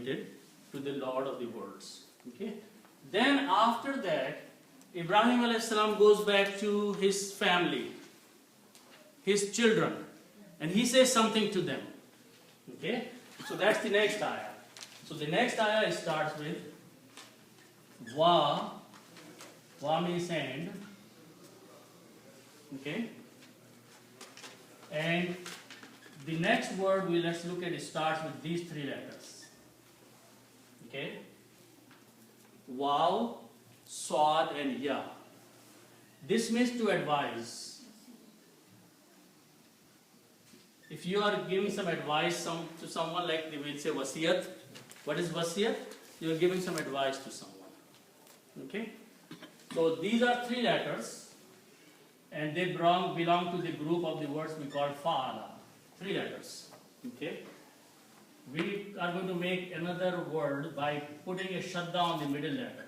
distributed to the Lord of the worlds. Okay. Then after that, Ibrahim alayhi salam goes back to his family, his children, and he says something to them. Okay. So that's the next ayah. So the next ayah starts with wa. Wa means and. Okay. And the next word let's look at, it starts with these three letters. Okay. Waw, Swad, and Ya. This means to advise. If you are giving some advice to someone, like we will say wasiyat. What is wasiyat? You are giving some advice to someone. Okay. So these are three letters, and they belong to the group of the words we call fa'ala. Three letters. Okay. We are going to make another word by putting a shadda on the middle letter.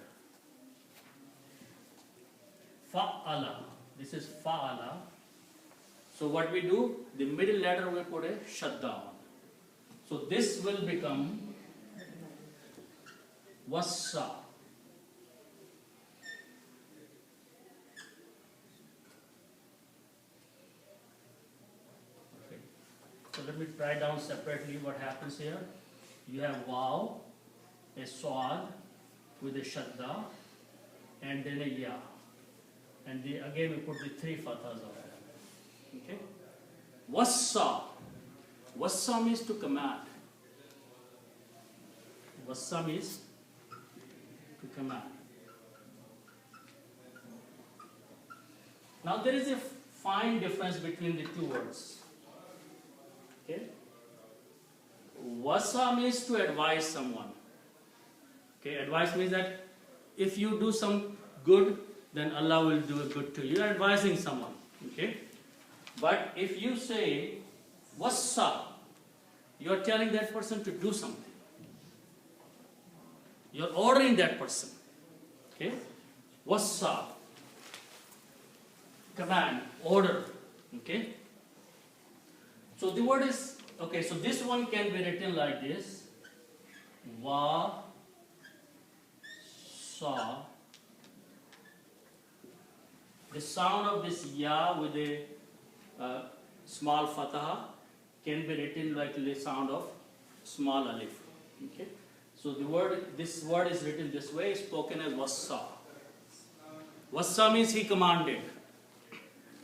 Fa'ala. This is fa'ala. So what we do, the middle letter we put a shadda on. So this will become wassa. So let me write down separately what happens here. You have waw, a swad with a shadda, and then a ya. And again we put the three fathas on it. Okay? Wassa. Wassa means to command. Wassa means to command. Now there is a fine difference between the two words. Okay. Wasa means to advise someone. Okay, advice means that if you do some good, then Allah will do a good to you. You are advising someone. Okay. But if you say wasa, you are telling that person to do something. You are ordering that person. Okay. Wasa, command, order. Okay. So the word is, okay, so this one can be written like this. Wa, sa. The sound of this ya with a small fatha can be written like the sound of small alif. Okay. So this word is written this way, spoken as wassa. Wassa means he commanded.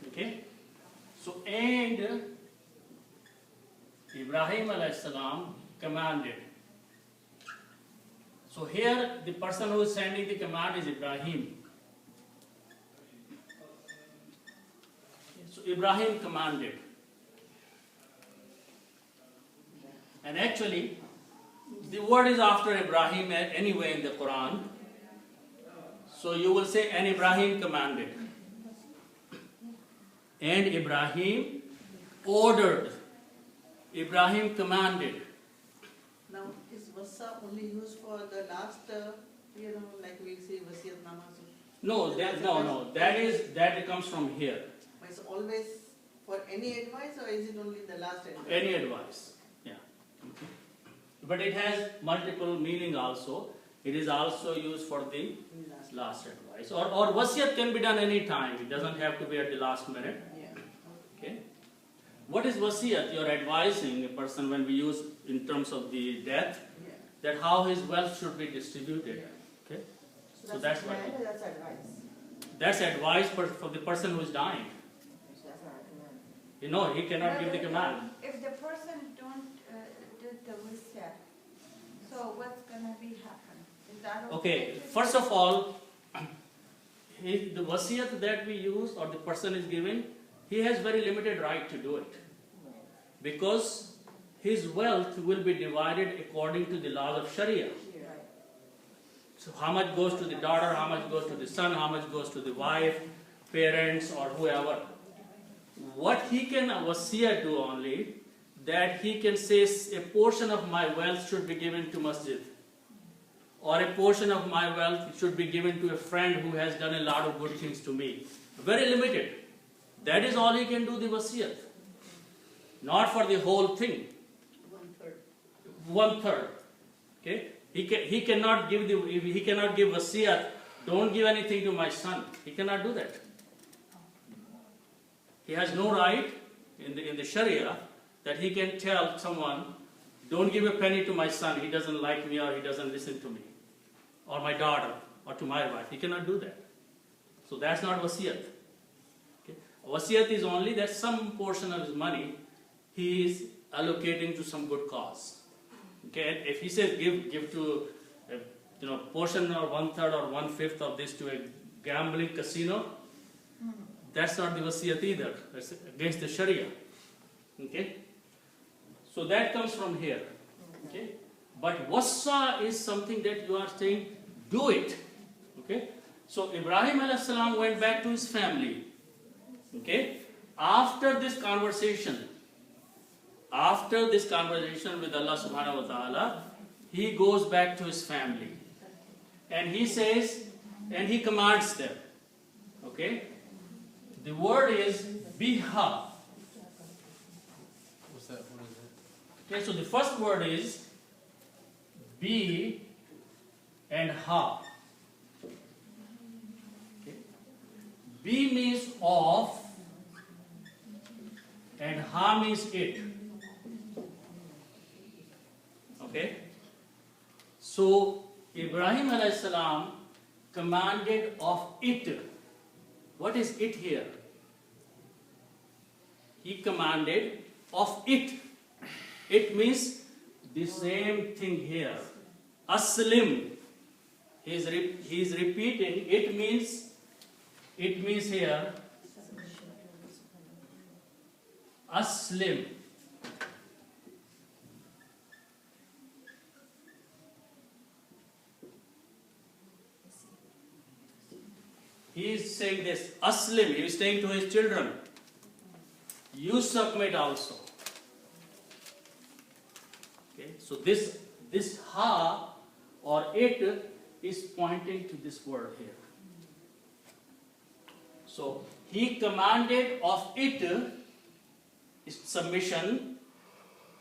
Okay. So and Ibrahim alayhi salam commanded. So here the person who is sending the command is Ibrahim. So Ibrahim commanded. And actually the word is after Ibrahim anyway in the Quran. So you will say, and Ibrahim commanded. And Ibrahim ordered. Ibrahim commanded. Now, is wasa only used for the last, like we say wasiyat nama? No, that comes from here. It's always for any advice, or is it only the last advice? Any advice, yeah. Okay. But it has multiple meaning also. It is also used for the last advice. Or wasiyat can be done any time. It doesn't have to be at the last minute. Yeah. Okay. What is wasiyat? You are advising a person when we use in terms of the death, that how his wealth should be distributed. Okay. So that's what. That's advice. That's advice for the person who is dying. You know, he cannot give the command. If the person don't do the wasiyat, so what's gonna be happen? Is that Okay. First of all, the wasiyat that we use or the person is giving, he has very limited right to do it, because his wealth will be divided according to the laws of Sharia. So how much goes to the daughter, how much goes to the son, how much goes to the wife, parents, or whoever. What he can wasiyah do only, that he can say a portion of my wealth should be given to masjid, or a portion of my wealth should be given to a friend who has done a lot of good things to me. Very limited. That is all he can do, the wasiyat. Not for the whole thing. 1/3. 1/3. Okay. He cannot give wasiyat. Don't give anything to my son. He cannot do that. He has no right in the Sharia that he can tell someone, don't give a penny to my son. He doesn't like me, or he doesn't listen to me, or my daughter, or to my wife. He cannot do that. So that's not wasiyat. Okay? Wasiyat is only that some portion of his money he is allocating to some good cause. Okay? If he says give to portion or 1/3 or 1/5 of this to a gambling casino, that's not the wasiyat either. That's against the Sharia. Okay? So that comes from here. Okay? But wassa is something that you are saying, do it. Okay? So Ibrahim alayhi salam went back to his family. Okay? After this conversation with Allah subhanahu wa ta'ala, he goes back to his family. And he says, and he commands them. Okay? The word is biha. What's that? What is it? Okay, so the first word is bi and ha. Okay. Bi means of and ha means it. Okay? So Ibrahim alayhi salam commanded of it. What is it here? He commanded of it. It means the same thing here. Aslim. He is repeating. It means here aslim. He is saying this, aslim. He is saying to his children, you submit also. Okay, so this ha or it is pointing to this word here. So he commanded of it is submission.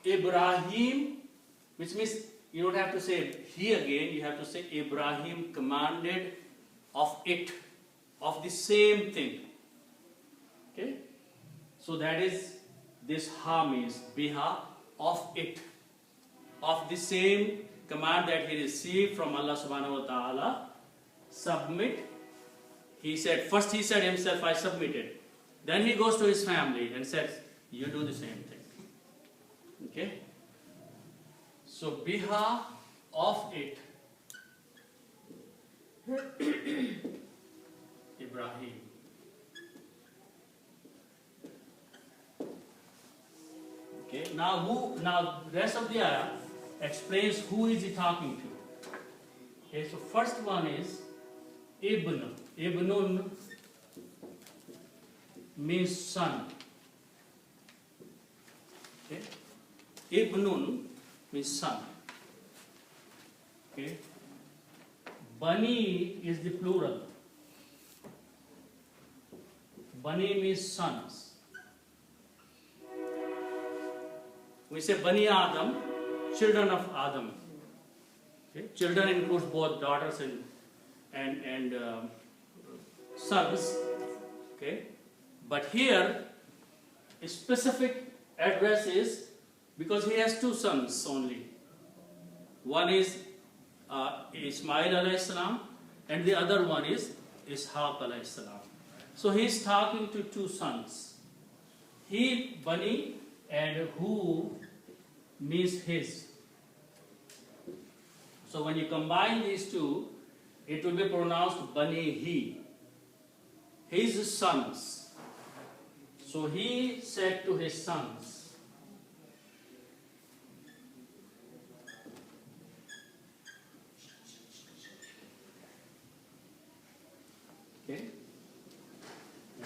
Ibrahim, which means you don't have to say he again, you have to say Ibrahim commanded of it, of the same thing. Okay? So that is, this ha means biha, of it, of the same command that he received from Allah subhanahu wa ta'ala. Submit. First he said himself, I submitted. Then he goes to his family and says, you do the same thing. Okay? So biha, of it. Ibrahim. Okay, now the rest of the ayah explains who is he talking to. Okay, so first one is Ibn. Ibnun means son. Okay? Ibnun means son. Okay? Bani is the plural. Bani means sons. We say Bani Adam, children of Adam. Okay? Children includes both daughters and sons. Okay? But here, a specific address is because he has two sons only. One is Ismail alayhi salam, and the other one is Ishaq alayhi salam. So he is talking to two sons. He, Bani, and who means his. So when you combine these two, it will be pronounced Bani he. His sons. So he said to his sons, okay?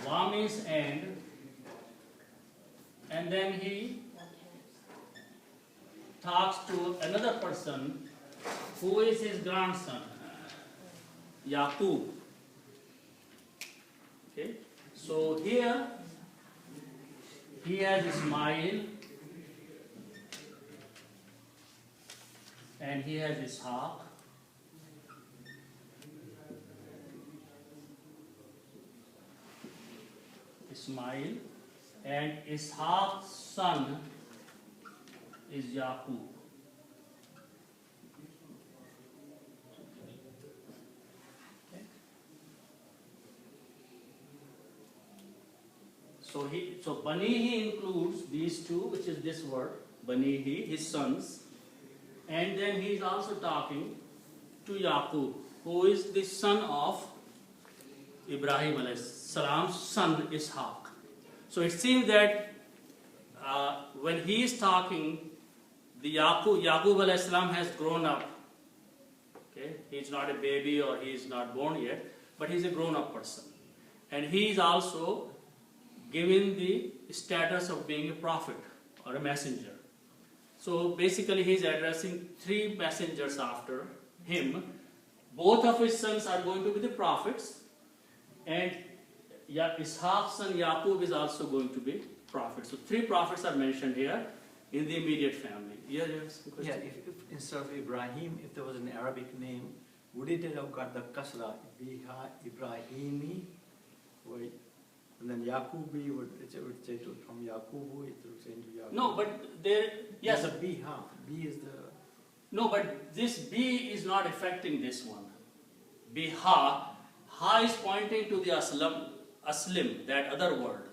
Wa means and then he talks to another person who is his grandson, Yaqub. Okay? So here he has Ismail and he has Ishaq. Ismail, and Ishaq's son is Yaqub. Okay. So Banihi includes these two, which is this word, Banihi, his sons, and then he is also talking to Yaqub, who is the son of Ibrahim alayhi salam's son Ishaq. So it seems that when he is talking, the Yaqub alayhi salam has grown up. Okay, he is not a baby or he is not born yet, but he is a grown-up person, and he is also given the status of being a prophet or a messenger. So basically, he is addressing three messengers after him. Both of his sons are going to be the prophets. And Ishaq's son Yaqub is also going to be prophet. So three prophets are mentioned here in the immediate family. Yeah, Yeah, if instead of Ibrahim, if there was an Arabic name, would it have got the kasra, Biha, Ibrahimi, and then Yaqubi it would say from Yaqubu, it would say into Yaqub. No, but there, yes. There's a Biha. B is the... No, but this B is not affecting this one. Biha. Ha is pointing to the aslim, that other word.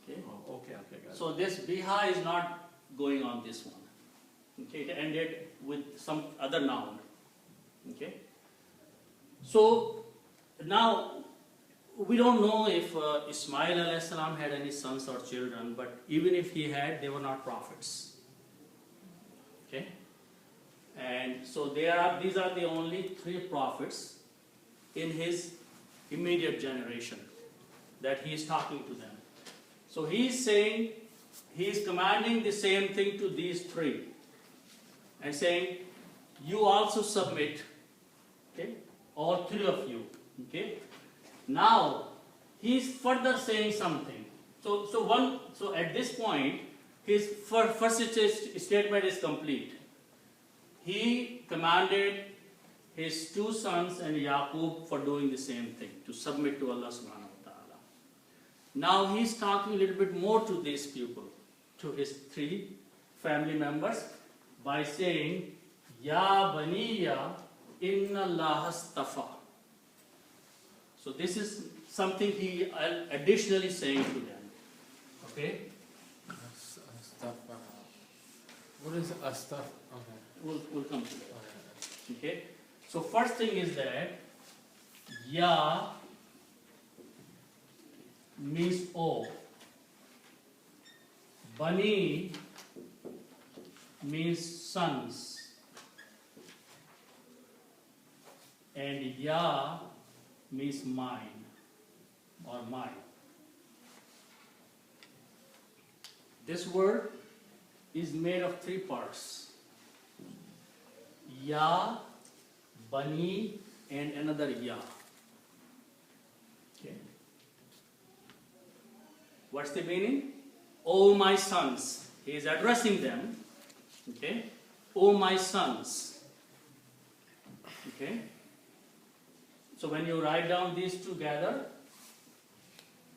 Okay? Oh, okay, got it. So this biha is not going on this one. Okay, it ended with some other noun. Okay. So now we don't know if Ismail alayhi salam had any sons or children, but even if he had, they were not prophets. Okay. And so these are the only three prophets in his immediate generation that he is talking to them. So he is saying, he is commanding the same thing to these three and saying, you also submit, okay, all three of you, okay. Now he is further saying something. So at this point, his first statement is complete. He commanded his two sons and Yaqub for doing the same thing, to submit to Allah subhanahu wa ta'ala. Now he's talking a little bit more to these people, to his three family members, by saying, Ya Baniya inna Allah astafa. So this is something he additionally saying to them. Okay? Astafa. What is astaf? Okay. We'll come to that. Okay? So first thing is that Ya means O. Bani means sons. And Ya means mine or my. This word is made of three parts. Ya, Bani, and another Ya. Okay. What's the meaning? O my sons. He is addressing them. Okay. O my sons. Okay. So when you write down these together,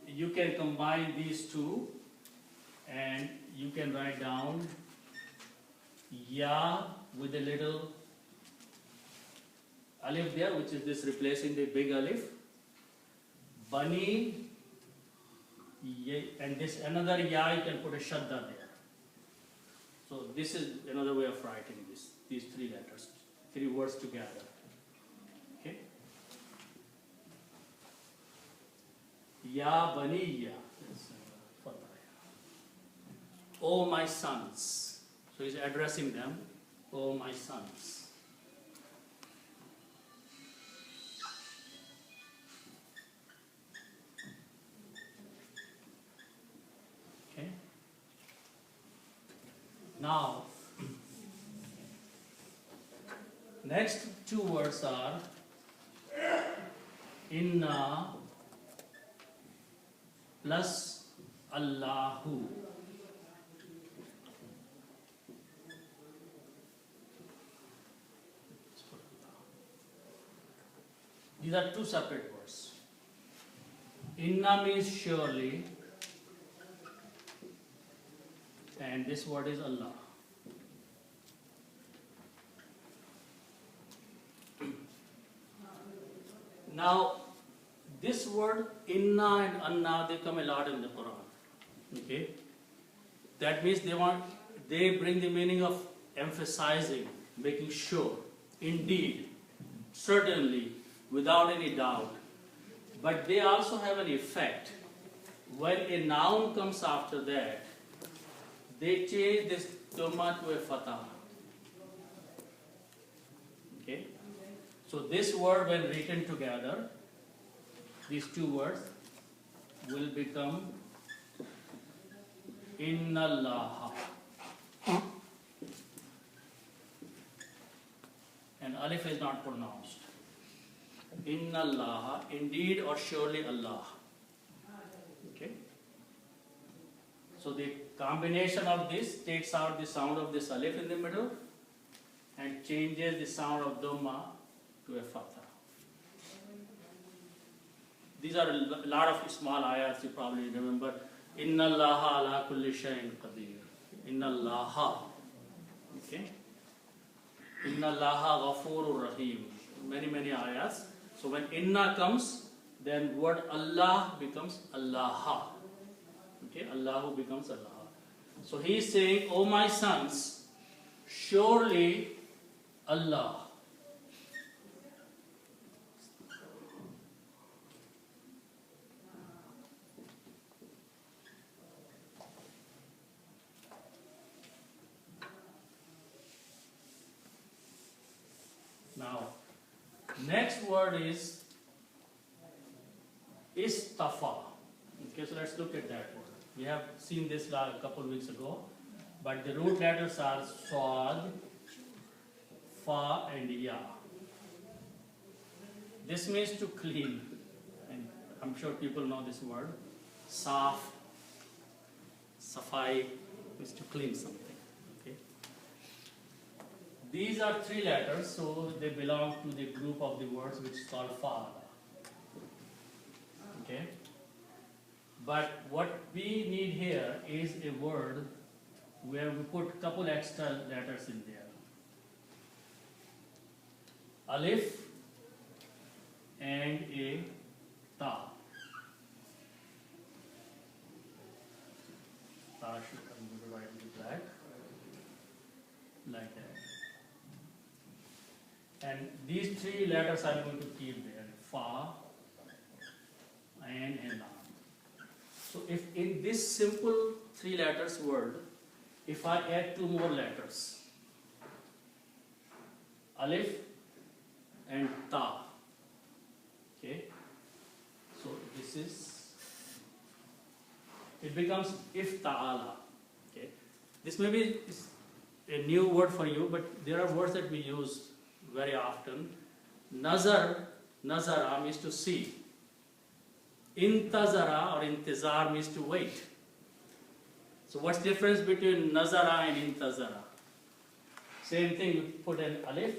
you can combine these two and you can write down Ya with a little alif there, which is this replacing the big alif. Bani, and this another Ya, you can put a shadda there. So this is another way of writing these three letters, three words together. Okay? Ya Baniya. O my sons. So he's addressing them. O my sons. Okay. Now, next two words are Inna plus Allahu. These are two separate words. Inna means surely, and this word is Allah. Now, this word inna and anna, they come a lot in the Quran. Okay? That means they bring the meaning of emphasizing, making sure, indeed, certainly, without any doubt. But they also have an effect. When a noun comes after that, they change this dhamma to a fatah. Okay? So this word, when written together, these two words will become Inna Allah. And alif is not pronounced. Inna Allah, indeed or surely Allah. Okay? So the combination of this takes out the sound of this alif in the middle and changes the sound of dhamma to a fatha. These are a lot of small ayats you probably remember. Inna Allaha ala kulli shayin qadir. Inna Allaha. Okay? Inna Allaha ghafurur rahim. Many ayats. So when inna comes, then word Allah becomes Allaha. Okay? Allahu becomes Allah. So he is saying, O my sons, surely Allah. Now, next word is istafa. Okay, so let's look at that word. We have seen this a couple of weeks ago, but the root letters are swad, fa, and ya. This means to clean, and I'm sure people know this word. Saf, safai means to clean something. These are three letters, so they belong to the group of the words which is called fa. Okay? But what we need here is a word where we put a couple extra letters in there. Alif and a ta. Ta should come right into black. Like that. And these three letters I'm going to keep there, fa and na. So if in this simple three letters word, if I add two more letters, alif and ta, okay, so this is, it becomes ifta'ala, okay. This may be a new word for you, but there are words that we use very often. Nazara means to see. Intazara or intizar means to wait. So what's the difference between nazara and intazara? Same thing, you put an alif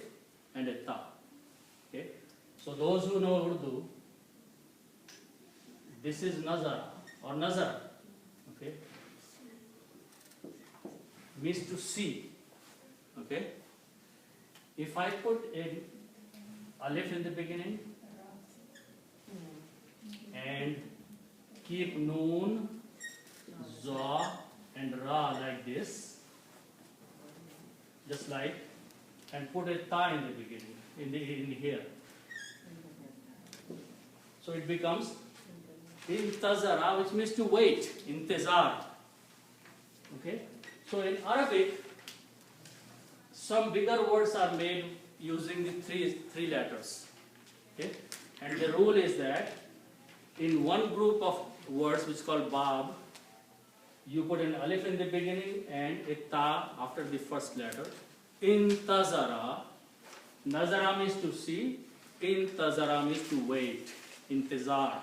and a ta. Okay? So those who know Urdu, this is nazara or nazar. Okay? Means to see. Okay? If I put an alif in the beginning and keep noon, za and ra like this, just like, and put a ta in the beginning, in here. So it becomes intazara, which means to wait, intizar. Okay? So in Arabic, some bigger words are made using the three letters. Okay? And the rule is that in one group of words which is called bab, you put an alif in the beginning and a ta after the first letter. Intazara, nazara means to see, intazara means to wait, intizar.